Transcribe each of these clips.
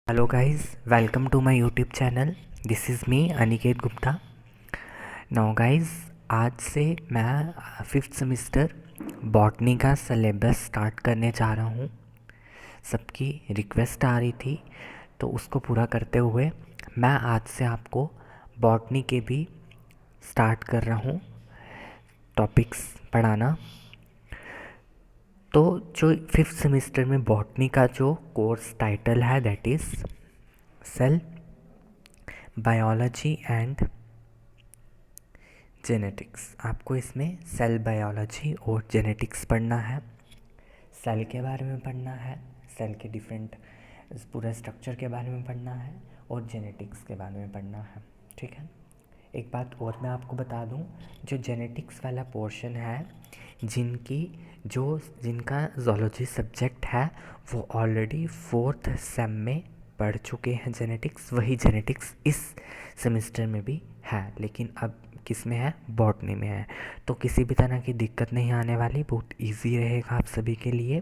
Hello guys, welcome to my YouTube channel. This is me Aniket Gupta. Now guys, आज से मैं fifth semester botany का syllabus start करने जा रहा हूँ। सबकी रिक्वेस्ट आ रही थी तो उसको पूरा करते हुए मैं आज से आपको बॉटनी के भी स्टार्ट कर रहा हूँ टॉपिक्स पढ़ाना। तो जो फिफ्थ सेमेस्टर में बॉटनी का जो कोर्स टाइटल है that is cell biology and genetics. आपको इसमें सेल बायोलॉजी और जेनेटिक्स पढ़ना है, सेल के बारे में पढ़ना है, सेल के डिफरेंट पूरे स्ट्रक्चर के बारे में पढ़ना है और जेनेटिक्स के बारे में पढ़ना है। ठीक है। एक बात और मैं आपको बता दूं, जो जेनेटिक्स वाला पोर्शन है, जिनका ज़ूलॉजी सब्जेक्ट है वो ऑलरेडी फोर्थ सेम में पढ़ चुके हैं जेनेटिक्स, वही जेनेटिक्स इस सेमेस्टर में भी है, लेकिन अब किस में है, बॉटनी में है। तो किसी भी तरह की दिक्कत नहीं आने वाली, बहुत इजी रहेगा आप सभी के लिए।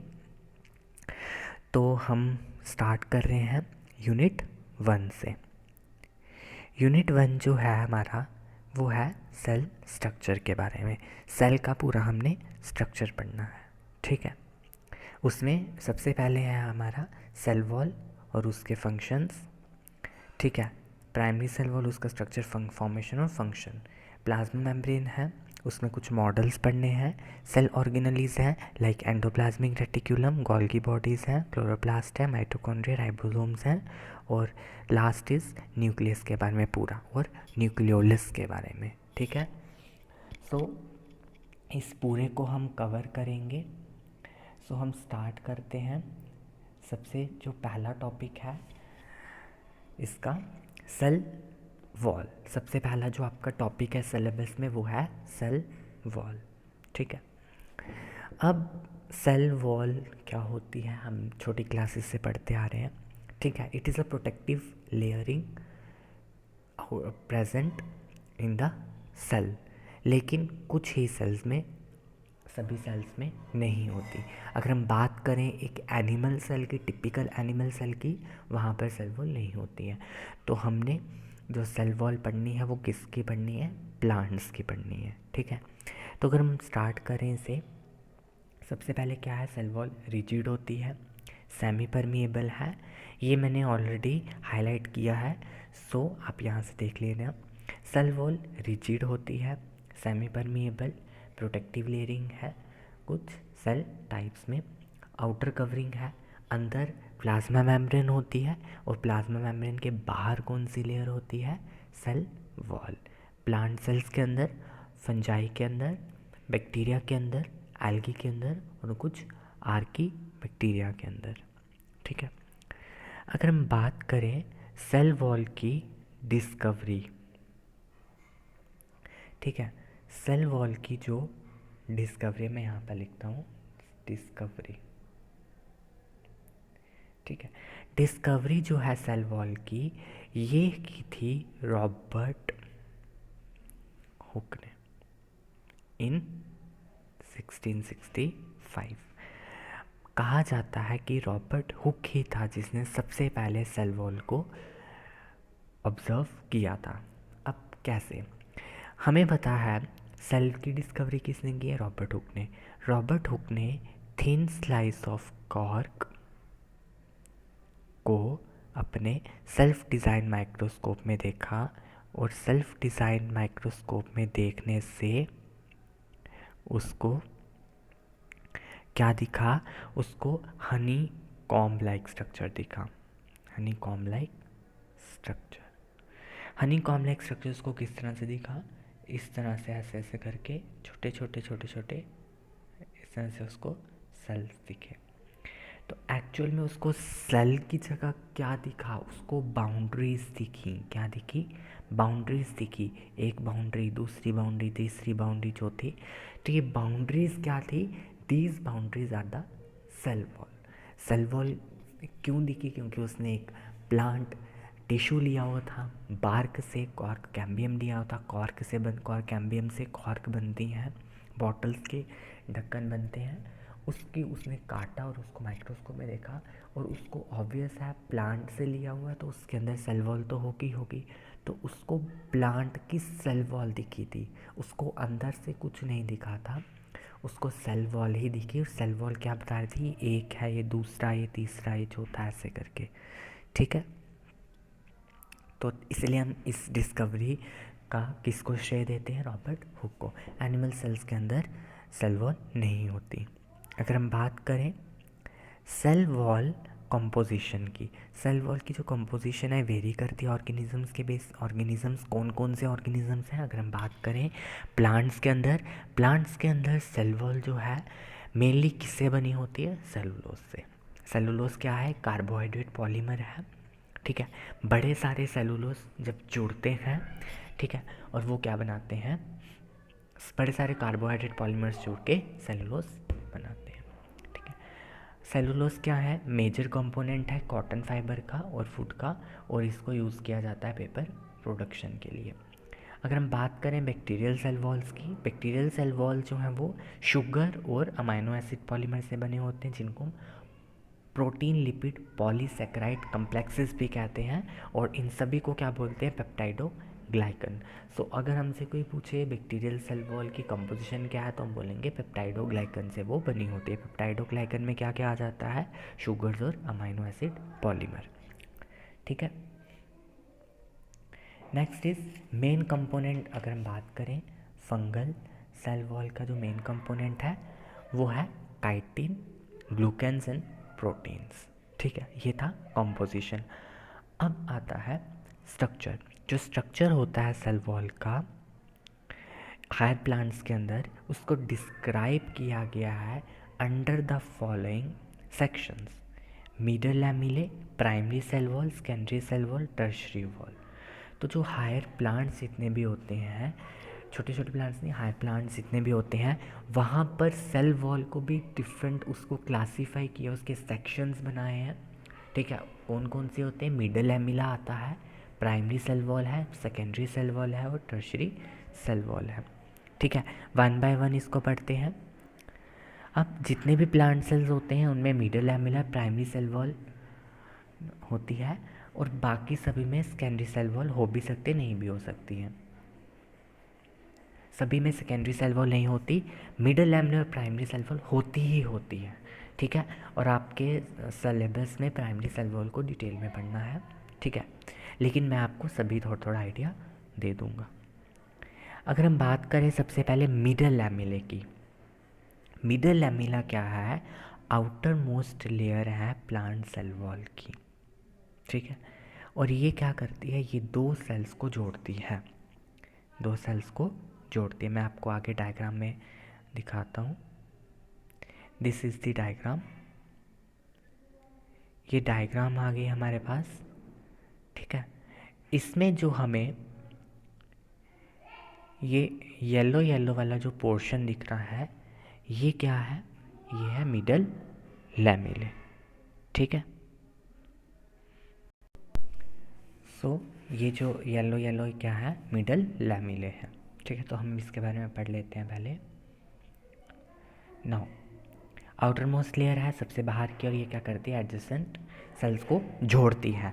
तो हम स्टार्ट कर रहे हैं यूनिट 1 से। यूनिट 1 जो है हमारा वो है सेल स्ट्रक्चर के बारे में। सेल का पूरा हमने स्ट्रक्चर पढ़ना है। ठीक है। उसमें सबसे पहले है हमारा सेल वॉल और उसके फंक्शंस। ठीक है। प्राइमरी सेल वॉल, उसका स्ट्रक्चर, फॉर्मेशन और फंक्शन। प्लाज्मा मेम्ब्रेन है, उसमें कुछ मॉडल्स पढ़ने हैं। सेल ऑर्गेनलीज हैं like endoplasmic reticulum, Golgi bodies हैं, क्लोरोप्लास्ट है, माइटोकॉन्ड्रिया, राइबोसोम्स हैं, और लास्ट इज न्यूक्लियस के बारे में पूरा, और न्यूक्लियोलस के बारे में। ठीक है। सो इस पूरे को हम कवर करेंगे। सो हम स्टार्ट करते हैं। सबसे जो पहला टॉपिक है इसका, सेल वॉल। सबसे पहला जो आपका टॉपिक है सिलेबस में वो है सेल वॉल। ठीक है। अब सेल वॉल क्या होती है हम छोटी क्लासेस से पढ़ते आ रहे हैं। ठीक है। It is a protective layering present in the cell, लेकिन कुछ ही सेल्स में, सभी सेल्स में नहीं होती। अगर हम बात करें एक एनिमल सेल की, टिपिकल एनिमल सेल की, वहाँ पर सेल वॉल नहीं होती है। तो हमने जो सेल वॉल पढ़नी है वो किसकी पढ़नी है, प्लांट्स की पढ़नी है। ठीक है। तो अगर हम स्टार्ट करें इसे, सबसे पहले क्या है, सेल वॉल रिजिड होती है, सेमी परमिएबल है। ये मैंने ऑलरेडी हाईलाइट किया है, सो आप यहाँ से देख लेना। सेल वॉल रिजिड होती है, सेमी परमिएबल, प्रोटेक्टिव लेयरिंग है कुछ सेल टाइप्स में, आउटर कवरिंग है, अंदर प्लाज्मा मेम्ब्रेन होती है, और प्लाज्मा मेम्ब्रेन के बाहर कौन सी लेयर होती है, सेल वॉल। प्लांट सेल्स के अंदर, फंजाई के अंदर, बैक्टीरिया के अंदर, एल्गी के अंदर, और कुछ आर्की बैक्टीरिया के अंदर। ठीक है। अगर हम बात करें सेल वॉल की डिस्कवरी, ठीक है, सेल वॉल की जो डिस्कवरी, मैं यहाँ पर लिखता हूँ डिस्कवरी। ठीक है। डिस्कवरी जो है सेल वॉल की, ये की थी रॉबर्ट हुक ने इन 1665। कहा जाता है कि रॉबर्ट हुक ही था जिसने सबसे पहले सेल वॉल को ऑब्ज़र्व किया था। अब कैसे, हमें पता है सेल की डिस्कवरी किसने की है, रॉबर्ट हुक ने। रॉबर्ट हुक ने थिन स्लाइस ऑफ कॉर्क को अपने सेल्फ डिज़ाइन माइक्रोस्कोप में देखा, और सेल्फ डिज़ाइन माइक्रोस्कोप में देखने से उसको क्या दिखा, उसको हनी कॉम्ब लाइक स्ट्रक्चर दिखा। Honey comb like structure, Honey comb like structure उसको किस तरह से दिखा, इस तरह से ऐसे ऐसे करके छोटे छोटे छोटे छोटे इस तरह से उसको सेल्स दिखे। तो एक्चुअल में उसको सेल की जगह क्या दिखा, उसको बाउंड्रीज दिखी। क्या दिखी, बाउंड्रीज दिखी। एक बाउंड्री, दूसरी बाउंड्री, तीसरी बाउंड्री, चौथी। तो ये बाउंड्रीज क्या थी, these boundaries are the cell wall. Cell wall क्यों दिखी, क्योंकि उसने एक प्लांट टिश्यू लिया हुआ था, बार्क से कॉर्क कैम्बियम लिया हुआ था, कॉर्क से कॉर्क कैम्बियम से कॉर्क बनती हैं, बॉटल्स के ढक्कन बनते हैं, उसने काटा और उसको माइक्रोस्कोप में देखा, और उसको ऑब्वियस है प्लांट से लिया हुआ है तो उसके अंदर सेल वॉल तो होगी होगी, तो उसको प्लांट की सेल वॉल दिखी थी, उसको अंदर से कुछ नहीं दिखा था, उसको सेल वॉल ही दिखी। और सेल वॉल क्या बता रही थी, एक है, ये दूसरा, ये तीसरा, ये चौथा, ऐसे करके, ठीक है। तो इसलिए हम इस डिस्कवरी का किसको श्रेय देते हैं, रॉबर्ट हुक को। एनिमल सेल्स के अंदर सेल वॉल नहीं होती। अगर हम बात करें सेल वॉल कंपोजिशन की, सेल वॉल की जो कंपोजिशन है वेरी करती है ऑर्गेनिजम्स के बेस। ऑर्गेनिजम्स कौन कौन से ऑर्गेनिजम्स हैं, अगर हम बात करें प्लांट्स के अंदर सेल वॉल जो है मेनली किससे बनी होती है, सेलुलोज से। सेलुलोज क्या है, कार्बोहाइड्रेट पॉलीमर है, ठीक है। बड़े सारे सेलुलोज जब जुड़ते हैं, ठीक है, और वो क्या बनाते हैं, बड़े सारे कार्बोहाइड्रेट पॉलीमर्स जुड़ के सेलुलोज बनाते हैं, ठीक है। सेलुलोज क्या है, मेजर कंपोनेंट है कॉटन फाइबर का और फूड का, और इसको यूज़ किया जाता है पेपर प्रोडक्शन के लिए। अगर हम बात करें बैक्टीरियल सेल वॉल्स की, बैक्टीरियल सेल वॉल जो हैं वो शुगर और अमाइनो एसिड पॉलीमर से बने होते हैं, जिनको हम प्रोटीन लिपिड पॉलीसेकेराइड कम्प्लेक्सेस भी कहते हैं, और इन सभी को क्या बोलते हैं, पेप्टाइडोग्लाइकन। सो अगर हमसे कोई पूछे बैक्टीरियल सेल वॉल की कंपोजिशन क्या है, तो हम बोलेंगे पेप्टाइडोग्लाइकन से वो बनी होती है। पेप्टाइडोग्लाइकन में क्या क्या आ जाता है, शुगर्स और अमाइनो एसिड पॉलीमर, ठीक है। Next is main component. अगर हम बात करें फंगल सेल वॉल का जो मेन कंपोनेंट है वो है काइटिन, ग्लूकेन्स एंड प्रोटीन्स, ठीक है। ये था कंपोजिशन। अब आता है स्ट्रक्चर। जो स्ट्रक्चर होता है सेल वॉल का हायर प्लांट्स के अंदर, उसको डिस्क्राइब किया गया है under the following sections: middle lamellae, primary cell wall, secondary cell wall, tertiary wall. तो जो हायर प्लांट्स जितने भी होते हैं, छोटे छोटे प्लांट्स नहीं, हायर प्लांट्स जितने भी होते हैं, वहाँ पर सेल वॉल को भी डिफरेंट उसको क्लासीफाई किया, उसके सेक्शंस बनाए हैं, ठीक है। कौन कौन से होते हैं, मिडल लैमिला आता है, प्राइमरी सेल वॉल है, सेकेंडरी सेल वॉल है और टर्शरी सेल वॉल है, ठीक है। वन बाय वन इसको पढ़ते हैं। अब जितने भी प्लांट सेल्स होते हैं उनमें middle lamella primary cell wall होती है, और बाकी सभी में सेकेंडरी सेल वॉल हो भी सकते, नहीं भी हो सकती हैं। सभी में सेकेंडरी सेल वॉल नहीं होती, मिडल लैमिनर और प्राइमरी सेल वॉल होती ही होती है, ठीक है। और आपके सिलेबस में प्राइमरी सेल वॉल को डिटेल में पढ़ना है, ठीक है, लेकिन मैं आपको सभी थोड़ा थोड़ा आइडिया दे दूँगा। अगर हम बात करें सबसे पहले मिडल लैमिले की, मिडल लैमिला क्या है, आउटर मोस्ट लेयर है प्लांट सेल वॉल की, ठीक है। और ये क्या करती है, ये दो सेल्स को जोड़ती है, दो सेल्स को जोड़ती है। मैं आपको आगे डायग्राम में दिखाता हूँ। This is the diagram. ये डायग्राम आ गई हमारे पास, ठीक है। इसमें जो हमें ये येलो येलो वाला जो पोर्शन दिख रहा है, ये क्या है, ये है मिडल लैमिले, ठीक है। सो ये जो येलो येलो क्या है, मिडल लैमिले है, ठीक है। तो हम इसके बारे में पढ़ लेते हैं पहले। नाउ आउटर मोस्ट लेयर है सबसे बाहर की, और ये क्या करती है, एडजेसेंट सेल्स को जोड़ती है।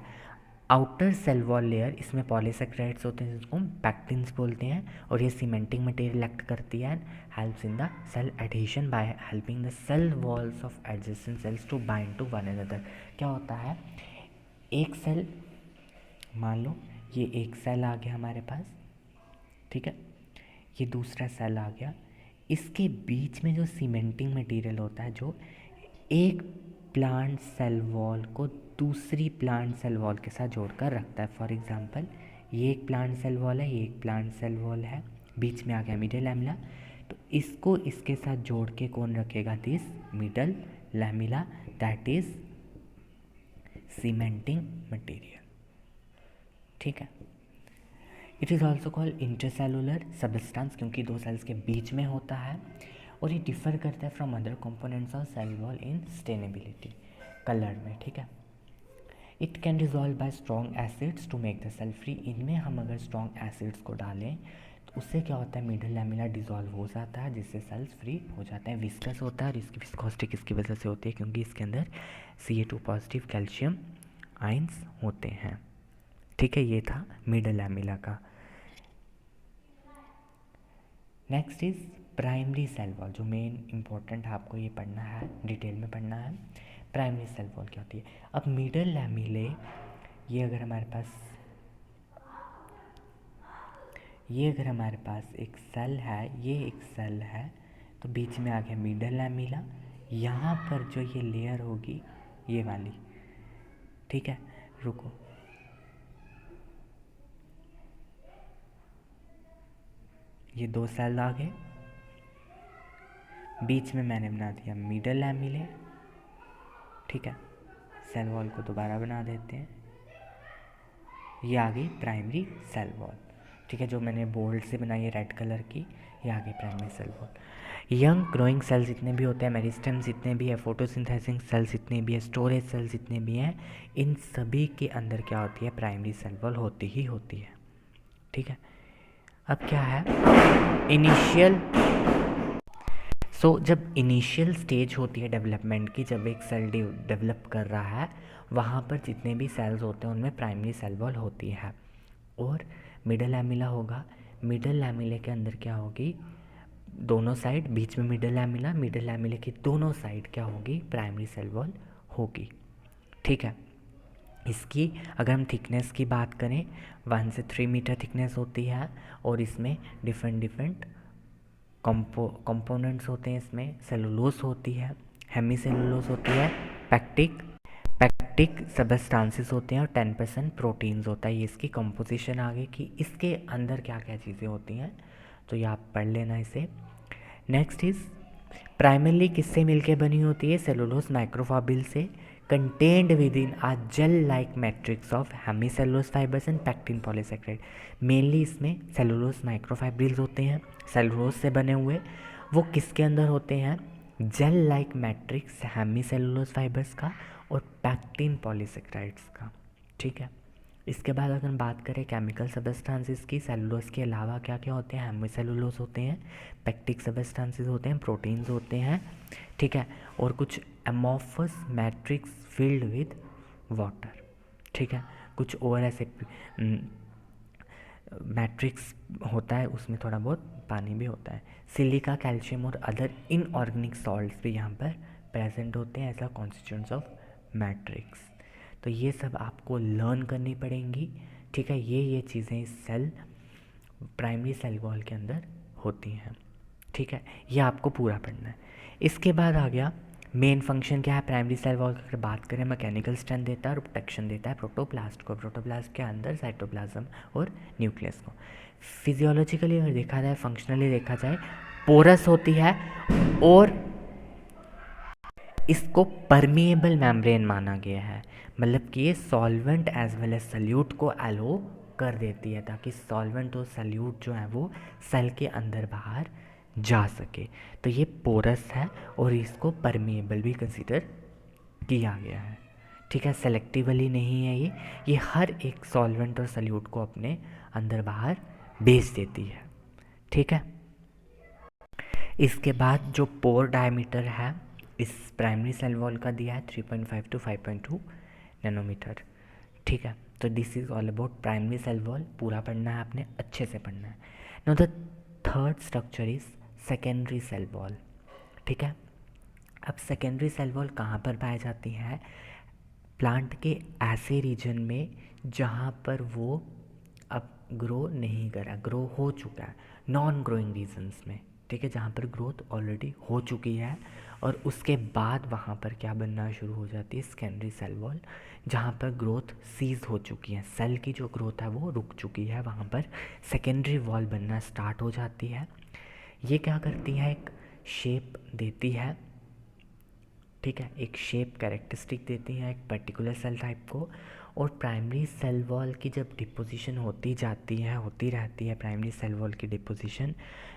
आउटर सेल वॉल लेयर, इसमें पॉलीसेकेराइड्स होते हैं जिसको हम पैक्टिन्स बोलते हैं, और ये सीमेंटिंग मटेरियल एक्ट करती है, helps in the cell adhesion by helping the cell walls of adjacent cells to bind to one another. क्या होता है, एक सेल, मान लो ये एक सेल आ गया हमारे पास, ठीक है, ये दूसरा सेल आ गया, इसके बीच में जो सीमेंटिंग मटेरियल होता है जो एक प्लांट सेल वॉल को दूसरी प्लांट सेल वॉल के साथ जोड़कर रखता है। फॉर एग्जांपल ये एक प्लांट सेल वॉल है, ये एक प्लांट सेल वॉल है, बीच में आ गया मिडल लैमिला, तो इसको इसके साथ जोड़ के कौन रखेगा, this middle lamella, that is cementing material, ठीक है। It is also called intercellular substance, क्योंकि दो सेल्स के बीच में होता है, और ये डिफ़र करता है from other components of cell wall in stainability, colour में, ठीक है। It can dissolve by strong acids to make the cell free. इनमें हम अगर स्ट्रॉन्ग एसिड्स को डालें तो तो उससे क्या होता है, मिडल लैमेला डिसॉल्व हो जाता है जिससे सेल्स फ्री हो जाते हैं, विस्कस होता है। और इसकी विस्कोसिटी किसकी वजह से होती है, क्योंकि इसके अंदर Ca2 पॉजिटिव कैल्शियम आयंस होते हैं। ठीक है, ये था मिडल लैमेला का। Next is primary cell wall, जो मेन इंपॉर्टेंट है, आपको ये पढ़ना है, डिटेल में पढ़ना है। प्राइमरी सेल वॉल क्या होती है। अब मिडल लैमेले, ये अगर हमारे पास एक सेल है, ये एक सेल है, तो बीच में आ गया मिडल लैमेला। यहाँ पर जो ये लेयर होगी ये वाली, ठीक है, रुको, ये दो सेल आ गए, बीच में मैंने बना दिया मिडल लैमेले। ठीक है, सेल वॉल को दोबारा बना देते हैं, ये आ गई प्राइमरी सेल वॉल। ठीक है, जो मैंने बोल्ड से बनाई है रेड कलर की, ये आ गई primary cell wall. Young growing cells जितने भी होते हैं, मेरिस्टेम जितने भी है, फोटोसिंथेसिस सेल्स जितने भी है, स्टोरेज सेल्स जितने भी हैं, इन सभी के अंदर क्या होती है, प्राइमरी सेल वॉल होती ही होती है। ठीक है, अब क्या है, इनिशियल, जब इनिशियल स्टेज होती है डेवलपमेंट की, जब एक सेल डेवलप कर रहा है, वहाँ पर जितने भी सेल्स होते हैं उनमें प्राइमरी सेल वॉल होती है। और मिडल लैमेला होगा, मिडल लैमेले के अंदर क्या होगी, दोनों साइड, बीच में मिडल लैमेले की दोनों साइड क्या होगी, प्राइमरी सेल वॉल होगी। ठीक है, इसकी अगर हम थिकनेस की बात करें, 1 से 3 मीटर थिकनेस होती है। और इसमें डिफरेंट कंपोनेंट्स होते हैं, इसमें सेलुलोज होती है, हेमी सेलुलोज होती है, पैक्टिक सबस्टांसेस होते हैं, और 10% प्रोटीन्स होता है। ये इसकी कंपोजिशन आ गई कि इसके अंदर क्या क्या चीज़ें होती हैं, तो ये आप पढ़ लेना इसे। नेक्स्ट इज प्राइमरली किससे मिलके बनी होती है, सेलुलोज माइक्रोफाइब्रिल से, contained within a gel like matrix of hemicellulose fibres and pectin polysaccharide. Mainly इसमें सेलुलोज माइक्रोफाइब्रिल्स होते हैं, सेलुलोज से बने हुए, वो किसके अंदर होते हैं, jail like matrix hemicellulose fibres का और पैक्टिन पॉलीसेक्राइड्स का। ठीक है, इसके बाद अगर हम बात करें केमिकल सबस्टांसेस की, सेलुलोज के अलावा क्या क्या होते हैं, हेमीसेलुलोज होते हैं, पैक्टिक सबस्टांसेस होते हैं, प्रोटीन्स होते हैं। ठीक है, और कुछ amorphous matrix filled with water. ठीक है, कुछ और ऐसे मैट्रिक्स होता है, उसमें थोड़ा बहुत पानी भी होता है। सिलिका, कैल्शियम और अदर इनऑर्गेनिक सॉल्ट्स भी यहाँ पर प्रेजेंट होते हैं as a constituents of matrix. तो ये सब आपको लर्न करनी पड़ेंगी। ठीक है, ये चीज़ें इस सेल, प्राइमरी सेल वॉल के अंदर होती हैं। ठीक है, ये आपको पूरा पढ़ना है। इसके बाद आ गया मेन फंक्शन क्या है प्राइमरी सेल वॉल की, अगर बात करें, मैकेनिकल स्ट्रेंथ देता है और प्रोटेक्शन देता है प्रोटोप्लास्ट को, प्रोटोप्लास्ट के अंदर साइटोप्लाज्म और न्यूक्लियस को। फिजियोलॉजिकली अगर देखा जाए, फंक्शनली देखा जाए, पोरस होती है और इसको परमिएबल मेम्ब्रेन माना गया है, मतलब कि ये solvent as well as solute को अलो कर देती है, ताकि सॉल्वेंट और सल्यूट जो है वो सेल के अंदर बाहर जा सके। तो ये पोरस है और इसको परमिएबल भी कंसिडर किया गया है। ठीक है, सेलेक्टिवली नहीं है ये हर एक सॉल्वेंट और सल्यूट को अपने अंदर बाहर भेज देती है। ठीक है, इसके बाद जो पोर डायमीटर है इस प्राइमरी सेल वॉल का दिया है 3.5 to 5.2 नैनोमीटर। ठीक है, तो this is all about primary cell wall, पूरा पढ़ना है आपने, अच्छे से पढ़ना है। Now the third structure is secondary cell wall. ठीक है, अब सेकेंडरी सेल वॉल कहाँ पर पाई जाती है, प्लांट के ऐसे रीजन में जहाँ पर वो अब ग्रो नहीं करा, ग्रो हो चुका है, नॉन ग्रोइंग रीजन्स में। ठीक है, जहाँ पर ग्रोथ ऑलरेडी हो चुकी है और उसके बाद वहाँ पर क्या बनना शुरू हो जाती है, सेकेंडरी सेल वॉल, जहाँ पर ग्रोथ सीज हो चुकी है, सेल की जो ग्रोथ है वो रुक चुकी है, वहाँ पर सेकेंडरी वॉल बनना स्टार्ट हो जाती है। ये क्या करती है, एक शेप देती है। ठीक है, एक शेप कैरेक्टरिस्टिक देती हैं एक पर्टिकुलर सेल टाइप को। और प्राइमरी सेल वॉल की जब डिपोजिशन होती जाती है, होती रहती है प्राइमरी सेल वॉल की डिपोजिशन,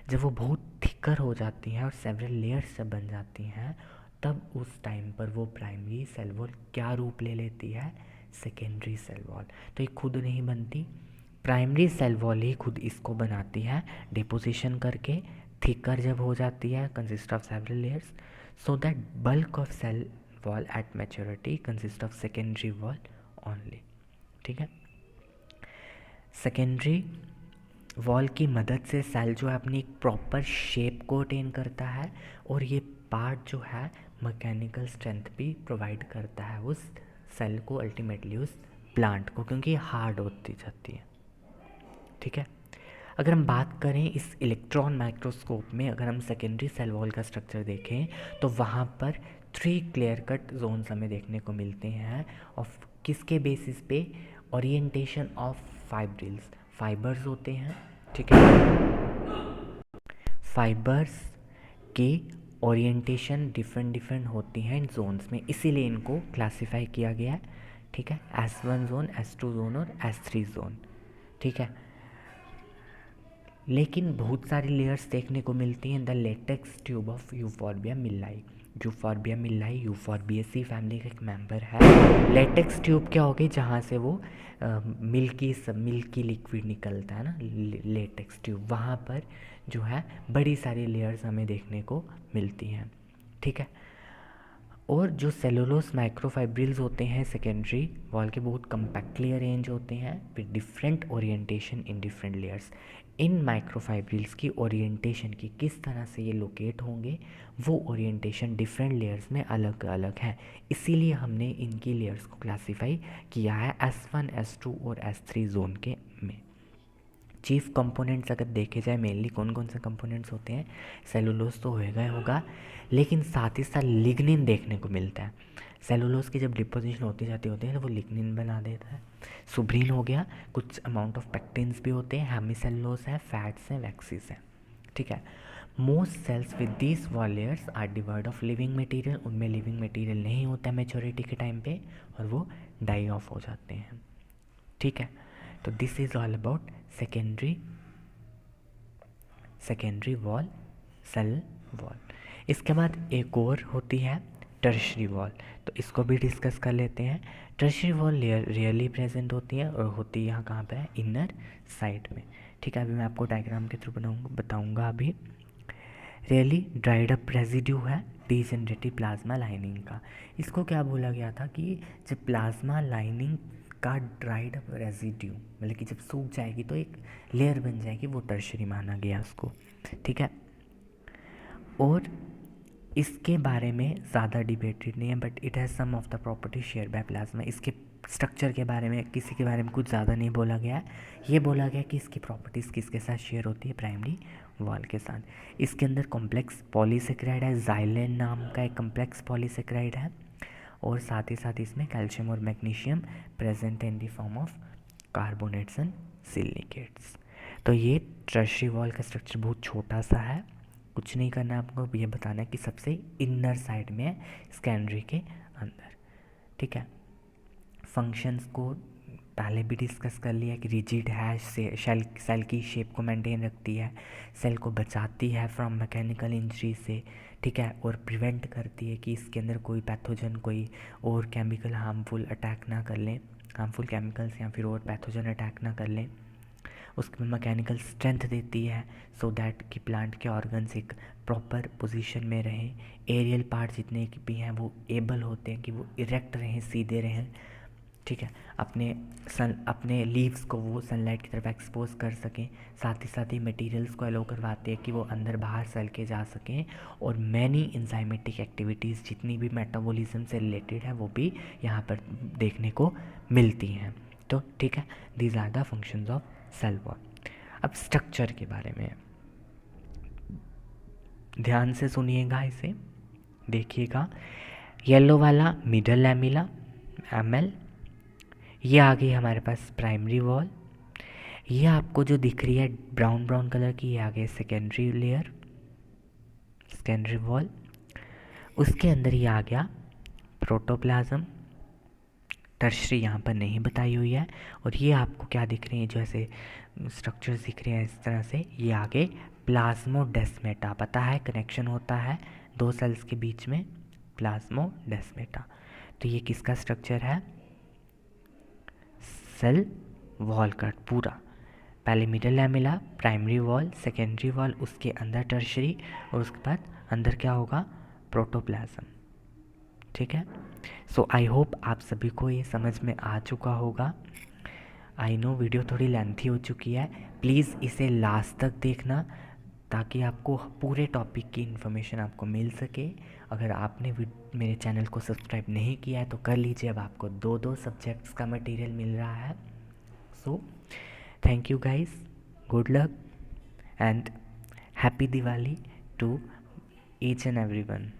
जब वो बहुत थिकर हो जाती हैं और सेवरल लेयर्स से बन जाती हैं, तब उस टाइम पर वो प्राइमरी सेल वॉल क्या रूप ले लेती है, सेकेंडरी सेल वॉल। तो ये खुद नहीं बनती, प्राइमरी सेल वॉल ही खुद इसको बनाती है डिपोजिशन करके, थिकर जब हो जाती है consist of several layers, so that bulk of cell wall at maturity consist of secondary wall only. ठीक है, सेकेंडरी वॉल की मदद से सेल जो है अपनी एक प्रॉपर शेप को अटेन करता है, और ये पार्ट जो है मैकेनिकल स्ट्रेंथ भी प्रोवाइड करता है उस सेल को, अल्टीमेटली उस प्लांट को, क्योंकि हार्ड होती जाती है। ठीक है, अगर हम बात करें इस इलेक्ट्रॉन माइक्रोस्कोप में, अगर हम सेकेंडरी सेल वॉल का स्ट्रक्चर देखें तो वहाँ पर 3 क्लियर कट जोन्स हमें देखने को मिलते हैं। ऑफ किसके बेसिस पे? ओरिएंटेशन ऑफ फाइब्रिल्स, फाइबर्स होते हैं। ठीक है, फाइबर्स के ओरिएंटेशन डिफरेंट होती हैं इन जोन्स में, इसीलिए इनको क्लासिफाई किया गया है। ठीक है, S1 जोन, S2 जोन और S3 जोन। ठीक है, लेकिन बहुत सारी लेयर्स देखने को मिलती हैं the latex tube of Euphorbia milii. Euphorbia milii Euphorbiaceae family का एक मेंबर है। लेटेक्स ट्यूब क्या होगी? जहाँ से वो मिल्की लिक्विड निकलता है ना, लेटेक्स ट्यूब, वहाँ पर जो है बड़ी सारी लेयर्स हमें देखने को मिलती हैं। ठीक है, और जो सेलुलोस माइक्रोफाइब्रिल्स होते हैं सेकेंडरी वॉल के, बहुत कम्पैक्टली अरेंज होते हैं with different orientation in different layers. In microfibrils की ओरिएंटेशन की किस तरह से ये लोकेट होंगे, वो ओरिएंटेशन डिफरेंट लेयर्स में अलग अलग है, इसीलिए हमने इनकी लेयर्स को क्लासीफाई किया है S1, S2 और S3 जोन के में। चीफ कंपोनेंट्स अगर देखे जाए मेनली कौन कौन से कंपोनेंट्स होते हैं, सेलुलोज तो होएगा ही होगा, लेकिन साथ ही साथ लिग्निन देखने को मिलता है। सेलुलोज की जब डिपोजिशन होती जाती होती है तो वो लिग्निन बना देता है। सुब्रीन हो गया, कुछ अमाउंट ऑफ पेक्टिन्स भी होते हैं, हेमिसेलुलोज है, फैट्स हैं, वैक्सीज हैं। ठीक है, most cells with these wall layers are divide of living material, उनमें लिविंग मटेरियल नहीं होता है मेच्योरिटी के टाइम पे, और वो डाई ऑफ हो जाते हैं। ठीक है, तो this is all about secondary wall, cell wall. इसके बाद एक और होती है टर्शरी वॉल, तो इसको भी डिस्कस कर लेते हैं। टर्शरी वॉल रियली प्रेजेंट होती है, और होती है यहाँ कहाँ पे है? इनर साइड में। ठीक है, अभी मैं आपको डायग्राम के थ्रू बताऊँगा। अभी रियली ड्राइड अप रेजिड्यू है डीजेनरेटिव प्लाज्मा लाइनिंग का। इसको क्या बोला गया था कि जब प्लाज्मा लाइनिंग का ड्राइड अप रेजिड्यू, मतलब कि जब सूख जाएगी तो एक लेयर बन जाएगी, वो टर्शरी माना गया उसको। ठीक है, और इसके बारे में ज़्यादा डिबेटेड नहीं है, but it has some of the property share by plasma. इसके स्ट्रक्चर के बारे में किसी के बारे में कुछ ज़्यादा नहीं बोला गया है, ये बोला गया कि इसकी प्रॉपर्टीज़ किसके साथ शेयर होती है? प्राइमरी वॉल के साथ। इसके अंदर कॉम्प्लेक्स पॉलीसेक्राइड है, जाइलेन नाम का एक कॉम्प्लेक्स पॉलीसेक्राइड है, और साथ ही साथ इसमें कैल्शियम और मैग्नीशियम प्रेजेंट है in the form of carbonates and silicates. तो ये टर्शरी वॉल का स्ट्रक्चर बहुत छोटा सा है, कुछ नहीं करना है आपको, ये बताना है कि सबसे इनर साइड में है सेकेंडरी के अंदर। ठीक है, फंक्शंस को पहले भी डिस्कस कर लिया कि रिजिड है, सेल की शेप को मेंटेन रखती है, सेल को बचाती है फ्रॉम मैकेनिकल इंजरी से। ठीक है, और प्रिवेंट करती है कि इसके अंदर कोई पैथोजन, कोई और केमिकल हार्मफुल अटैक ना कर लें, हार्मफुल केमिकल्स या फिर और पैथोजन अटैक ना कर लें। उसके बाद मैकेनिकल स्ट्रेंथ देती है सो दैट कि प्लांट के ऑर्गन्स एक प्रॉपर पोजीशन में रहें, एरियल पार्ट जितने भी हैं वो एबल होते हैं कि वो इरेक्ट रहें, सीधे रहें। ठीक है, अपने लीव्स को वो सनलाइट की तरफ एक्सपोज कर सकें, साथ ही साथ ही मटेरियल्स को अलो करवाते हैं कि वो अंदर बाहर चल के जा सकें, और मैनी इंजाइमेटिक एक्टिविटीज़ जितनी भी मेटाबॉलिज्म से रिलेटेड है वो भी यहाँ पर देखने को मिलती हैं। तो ठीक है, these are the functions of cell wall. अब स्ट्रक्चर के बारे में ध्यान से सुनिएगा, इसे देखिएगा। येलो वाला मिडल लैमेला एमएल, ये आ गई हमारे पास प्राइमरी वॉल। ये आपको जो दिख रही है ब्राउन ब्राउन कलर की, ये आ गई सेकेंडरी लेयर, सेकेंडरी वॉल। उसके अंदर ये आ गया प्रोटोप्लाज्म, टर्शरी यहाँ पर नहीं बताई हुई है। और ये आपको क्या दिख रही है, जो ऐसे स्ट्रक्चर्स दिख रहे हैं इस तरह से, ये आगे प्लाज्मोडेस्मेटा, पता है कनेक्शन होता है दो सेल्स के बीच में, प्लाज्मोडेस्मेटा। तो ये किसका स्ट्रक्चर है? सेल वॉल का पूरा। पहले middle lamella, primary wall, secondary wall, उसके अंदर टर्शरी, और उसके बाद अंदर क्या होगा, प्रोटोप्लाज्म। ठीक है, सो आई होप आप सभी को ये समझ में आ चुका होगा। आई नो वीडियो थोड़ी लेंथी हो चुकी है, प्लीज़ इसे लास्ट तक देखना ताकि आपको पूरे टॉपिक की इन्फॉर्मेशन आपको मिल सके। अगर आपने मेरे चैनल को सब्सक्राइब नहीं किया है तो कर लीजिए, अब आपको 2 सब्जेक्ट्स का मटेरियल मिल रहा है। So thank you guys, good luck and happy Diwali to each and everyone.